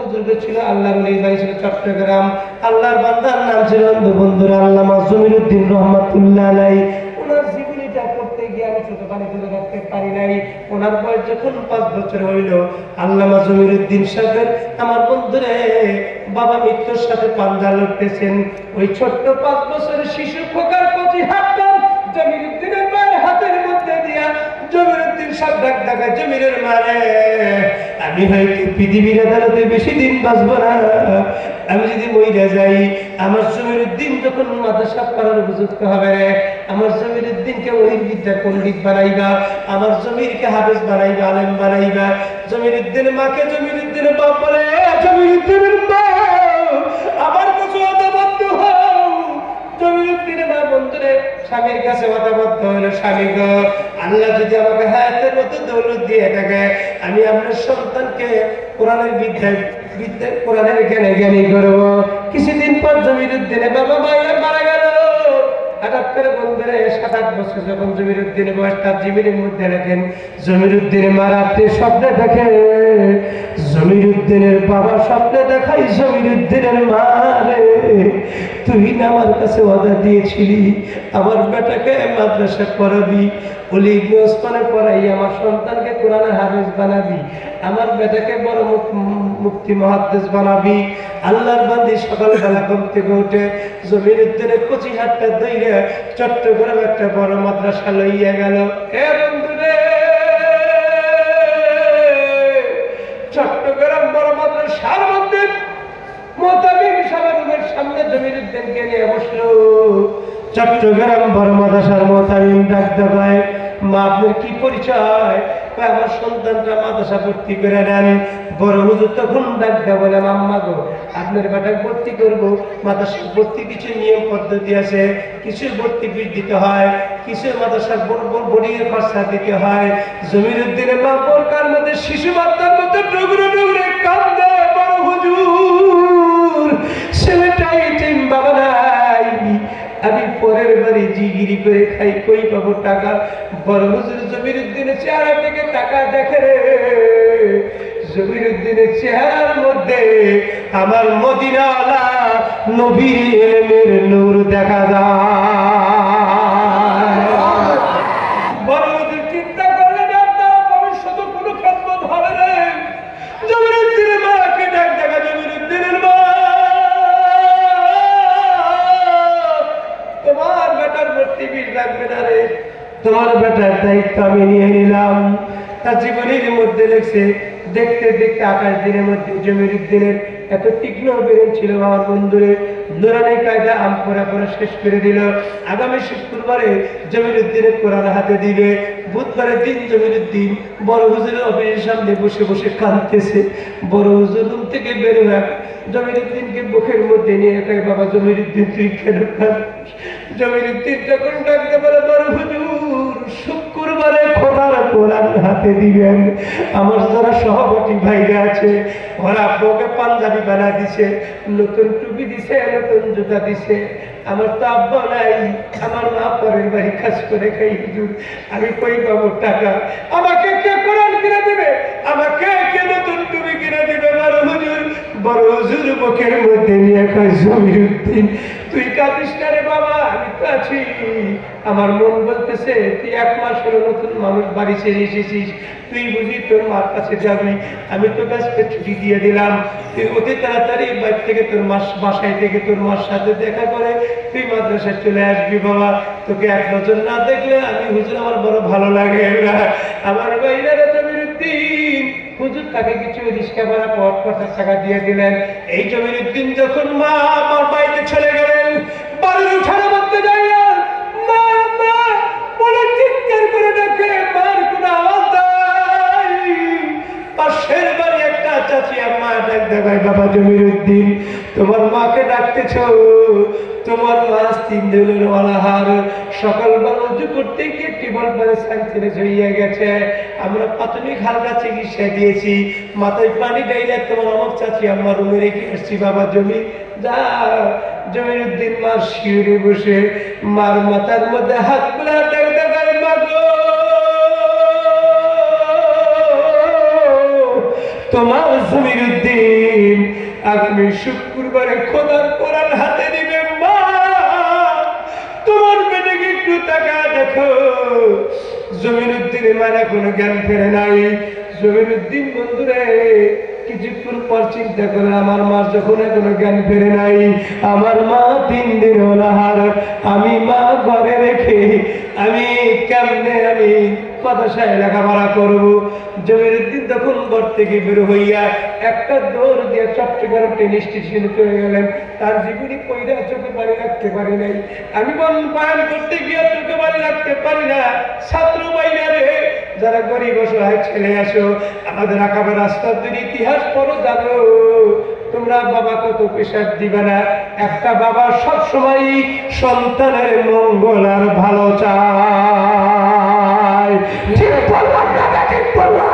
বুজুর্গ ছিল, আল্লাহর ওলির বাড়ি ছিল চট্টগ্রাম। আল্লাহর বান্দার নাম ছিল বন্ধুরা আল্লামা জমিরুদ্দিন রহমাতুল্লাহ আলাইহি। ওনার জীবনীটা করতে গিয়ে আমি ছোট পানি তুলে রাখতে পারি নাই। ওনার বয়স যখন 5 বছর হইল, আল্লামা জমিরুদ্দিন সাহেব আমার বন্ধুরে বাবা মৃত্যুর সাথে পাঞ্জা লড়তেছেন। ওই ছোট্ট 5 বছরের শিশু খোকার কচি হাতটা জমিরুদ্দিনের মায়ের হাতের মধ্যে দিয়া জমিরুদ্দিন সব ডাক ডাকা, জমিরের মারে আমি হয়তো পৃথিবীর আদালতে বেশি দিন বাঁচবো না, আমি যদি মইরা যাই আমার জমিরুদ্দিন যখন মাদ্রাসা পড়ার উপযুক্ত হবে, আমার জমিরুদ্দিনকে ওহির বিদ্যার পণ্ডিত বানাইবা, আমার জমিরকে হাফেজ বানাইবা, আলেম বানাইবা। জমিরুদ্দিনের মাকে জমিরুদ্দিনের বাপ বলে, জমিরুদ্দিনের মা আমার কাছে অদাবদ্ধ হও। জমিরুদ্দিনের মা বন্ধুরে স্বামীর কাছে অদাবদ্ধ হলো, স্বামী গো আল্লাহ যদি আমাকে হায়াতের মতো দৌলত দিয়ে থাকে, আমি আপনার সন্তানকে কোরআনের বিদ্যায় কোরআনের জ্ঞানী করবো। কিছুদিন পর জমিরুদ্দিনের বাবা মারা গেল। হঠাৎ করে বন্ধুরে 7-8 বছর যখন জমিরুদ্দিনের বয়স, তার জীবনের মধ্যে রাখেন জমিরুদ্দিনের মা রাত্রে স্বপ্নে দেখে, জমিরুদ্দিনের বাবা স্বপ্নে দেখাই জমিরুদ্দিনের মা রে, তুই না আমার কাছে ওয়াদা দিয়েছিলি আমার বেটাকে মাদ্রাসা পড়াবি, ওলি ইবনে ওসমানে পড়াই আমার সন্তানকে কোরআনের হাফেজ বানাবি, আমার বেটাকে বড় মুফতি মুহাদ্দিস বানাবি। আল্লাহর বান্দি সকালবেলা ঘুম থেকে উঠে জমিরুদ্দিনের কচি হাতটা ধইরা চট্টগ্রাম একটা বড় মাদ্রাসা লইয়া গেল। এ বন্ধুরে, চট্টগ্রাম বড় মাদ্রাসার মধ্যে মোতামিম সাহেবের সামনে জমিরুদ্দিনকে নিয়ে বসলো। চট্টগ্রাম বড় মাদ্রাসার মোতামিম ডাক দেয়, মা আপনার কি পরিচয়? আমার সন্তানটা মাদ্রাসা ভর্তি করে নেন। বড় হুজুর তখন ডাক দেয় বলে, আম্মা গো আপনার বেটা ভর্তি করবো, মাদ্রাসা ভর্তি কিছু নিয়ম পদ্ধতি আছে, কিছু ভর্তি ফিস দিতে হয়, কিছু মাদ্রাসার বোর্ডিং এর খরচা দিতে হয়। জমিরুদ্দিনের মা বোরকার মধ্যে শিশু বাচ্চার মধ্যে ডুগরে ডুগরে কান্দে, বড় হুজুর ছেলেটাই টিম বাবা নাই, আমি পরের বাড়ি জিগিরি করে খাই, কই পাবো টাকা? বড় হুজুর জমিরুদ্দিনের চেহারা থেকে টাকা দেখে রে, জমিরুদ্দিনের চেহারার মধ্যে আমার মদিনাওয়ালা নবীর ইলমের নূর দেখা যায়। বড় হুজুর চিন্তা করলেন ভবিষ্যতে কোনো খেদমত হবে না। জমিরুদ্দিনের মাকে ডাক দেখা, জমিরুদ্দিনের মা তোমার বেটার ভর্তি ফিস লাগবে না রে, তোমার বেটার দায়িত্ব আমি নিয়ে নিলাম। তার জীবনের মধ্যে লেখছে, দেখতে দেখতে 28 দিনের মধ্যে জমিরুদ্দিনের এত তীক্ষ্ণ বেরেন ছিল আমার বন্ধুরে, নুরানি কায়দা আম পড়া শেষ করে দিল। আগামী শুক্রবারে জমিরুদ্দিনের কোরআন হাতে দিবে। বুধবারের দিন জমিরুদ্দিন বড় হুজুরের অফিসের সামনে বসে বসে কাঁদতেছে। বড় হুজুর রুম থেকে বের হয়ে জমিরুদ্দিনকে বুকের মধ্যে নিয়ে কয়, বাবা জমিরুদ্দিন তুই কেন কাঁদছিস? জমিরুদ্দিন যখন ডাকতে পারে, বড় হুজুর শুক্রবারে খোদার কোরআন হাতে দিবেন, আমার যারা সহপাঠী ভাইরা আছে ওরা আব্বুকে পাঞ্জাবি বানা দিছে, নতুন টুপি দিছে, নতুন জুতা দিছে, আমার তো আব্বা নাই, আমার মা পরের বাড়ি কাজ করে খাই, হুজুর আমি কই পাবো টাকা? আমাকে কে কোরআন কিনে দেবে? আমাকে কে নতুন টুপি কিনে দেবে? বড় হুজুর বুকের মধ্যে নিয়ে কয়, জমিরুদ্দিন তুই কাঁদিস না রে বাবা, আমি তো আছি। আমার মন বলতেছে তুই 1 মাস হলো নতুন মানুষ বাড়ি ছেড়ে এসেছিস, তুই বুঝি তোর মার কাছে যাবি, আমি তো আজকে ছুটি দিয়ে দিলাম, তুই অতি তাড়াতাড়ি বাড়ি থেকে তোর বাসায় থেকে তোর মার সাথে দেখা করে তুই মাদ্রাসায় চলে আসবি বাবা। তোকে এক নজর না দেখলে আমি হুজুর আমার বড় ভালো লাগে না। আমার বাইরে জমিরুদ্দিন হুজুর তাকে কিছু রিক্সা ভাড়া 50 টাকা দিয়ে দিলেন। এই জমিরুদ্দিন যখন মা আমার বাড়িতে চলে গেলেন, বাড়ির উঠানে মধ্যে যাইয়া মা মা বলে চিৎকার করে ডাকে, মার কোনো আওয়াজ নাই। পাশের বাড়ি একটা চাচি আম্মা ডাক দেয়, বাবা জমিরুদ্দিন তোমার মাকে ডাকতেছ, তোমার মা 3 দিনের অনাহার, সকালবেলা উঁচু করতে গিয়ে টিবল পারে সাইন্সে জড়িয়ে গেছে, আমরা প্রাথমিক হালকা চিকিৎসা দিয়েছি, মাথায় পানি ডাইলে তোমার আমার চাচি আম্মা রুমে রেখে আসছি, বাবা জমি যা। জমিরুদ্দিন মার শিউরে বসে মার মাথার মধ্যে হাত গুলা ডাক দেয়, মা গো তোমার জমিরুদ্দিন আগামী শুক্রবারে খোদার কোরআন হাতে নিবে মা, তোমার বেটাকে একটু তাকা দেখো। জমিরুদ্দিনের মারা কোনো জ্ঞান ফেরে নাই। জমিরুদ্দিন বন্ধুরে কিছুক্ষণ পর চিন্তা করে, আমার মা যখন এখনো জ্ঞান ফেরে নাই, আমার মা 3 দিন অনাহার, আমি মা ঘরে রেখে আমি কেমনে আমি মাদ্রাসায় লেখাপড়া করবো। জমিরুদ্দিন তখন ঘর থেকে বের হইয়া একটা দৌড় দিয়ে চট্টগ্রাম ট্রেন স্টেশনে চলে গেলেন। তার জীবনী কইরা চোখে পানি রাখতে পারি নাই। আমি বয়ান করতে গিয়ে চোখে পানি রাখতে পারি না। ছাত্র বাইরা রে, যারা গরিব অসহায় ছেলে আসো, আমাদের আকাবের রাস্তার দিন ইতিহাস পড়ো, জানো তোমরা বাবা কত পেশাব দিবে না। একটা বাবা সবসময় সন্তানের মঙ্গল আর ভালো চায়। ঠিক বললাম না, ঠিক বললাম?